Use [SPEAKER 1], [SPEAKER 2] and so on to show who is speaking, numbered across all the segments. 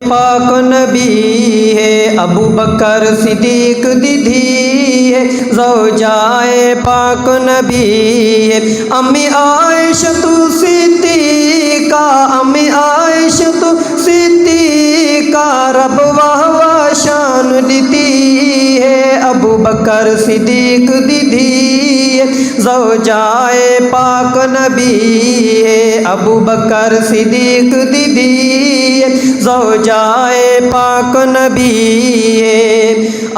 [SPEAKER 1] پاک نبی ہے، ابو بکر صدیق دی دھی ہے، زوجائے پاک نبی ہے، امی عائشہ صدیقہ، امی عائشہ صدیقہ، رب واہ شان دیتی ہے، ابو بکر صدیق دی دھی ہے، زوجائے پاک نبی ہے، ابو بکر صدیق دی دھی ہے، زوجائے پاک نبی ہے،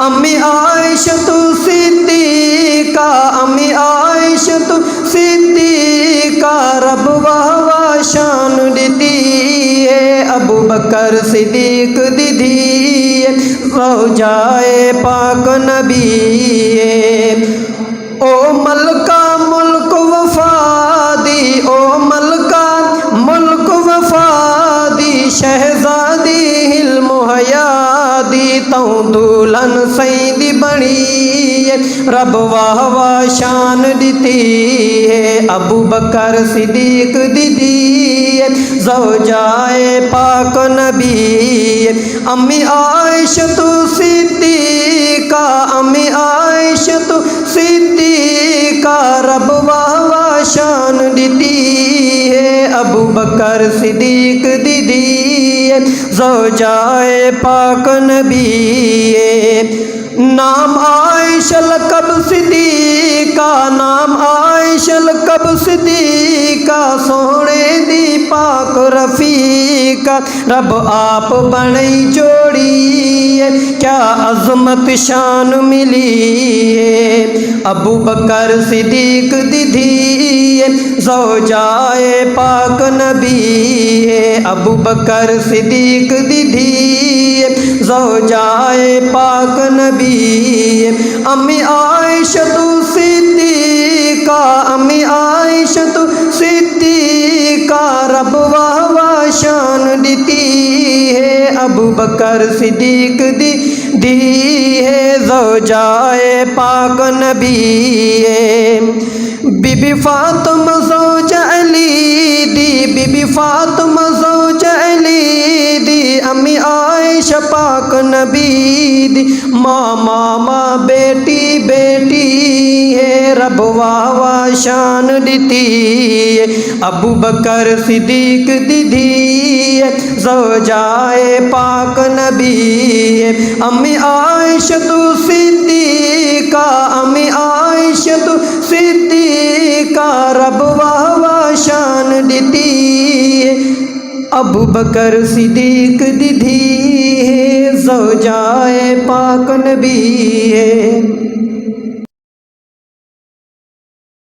[SPEAKER 1] امی عائشہ صدیقہ، امی عائشہ صدیقہ، رب واہ شان دیتی ہے، ابو بکر صدیق دی دھی ہے، زوجائے پاک نبی ہے، او ملکہ ملک وفادی، او ملکہ ملک وفادی، شہزادی علم و حیادی، تو دولن سیدی بڑی ہے، رب واہ شان دیتی ہے، ابو بکر صدیق دی دھی ہے، زوجائے پاک نبی ہے، امی عائشہ صدیقہ، امی عائشہ صدیقہ، رب واہ شان دیتی ہے، ابو بکر صدیق دی دھی ہے، زوجائے پاک نبی ہے، نام عائشہ لقب صدیقہ، نام عائشہ لقب صدیقہ، سونے دی پاک رفیقہ، رب آپ بنائی جوڑی ہے، کیا عظمت شان ملی ہے، ابو بکر صدیق دی دھی ہے، زوجائے پاک نبی ہے، ابو بکر صدیق دی دھی ہے، زوجائے پاک نبی ہے، امی عائشہ صدیقہ، امی عائشہ صدیقہ، رب واہ شان دیتی ہے، ابو بکر صدیق دی دھی ہے، زوجائے پاک نبی ہے، بی بی فاطمہ زوج علی دی، بی بی فاطمہ زوج علی دی، امی عائشہ پاک نبی دی، ماں بیٹی بیٹی ہے، رب واہ شان دیتی ہے، ابو بکر صدیق دی دھی ہے، زوجائے پاک نبی ہے، امی عائشہ صدیقہ، امی عائشہ صدیقہ، رب واہ شان دیتی ہے، ابو بکر صدیق دی دھی ہے، زوجائے پاک نبی ہے۔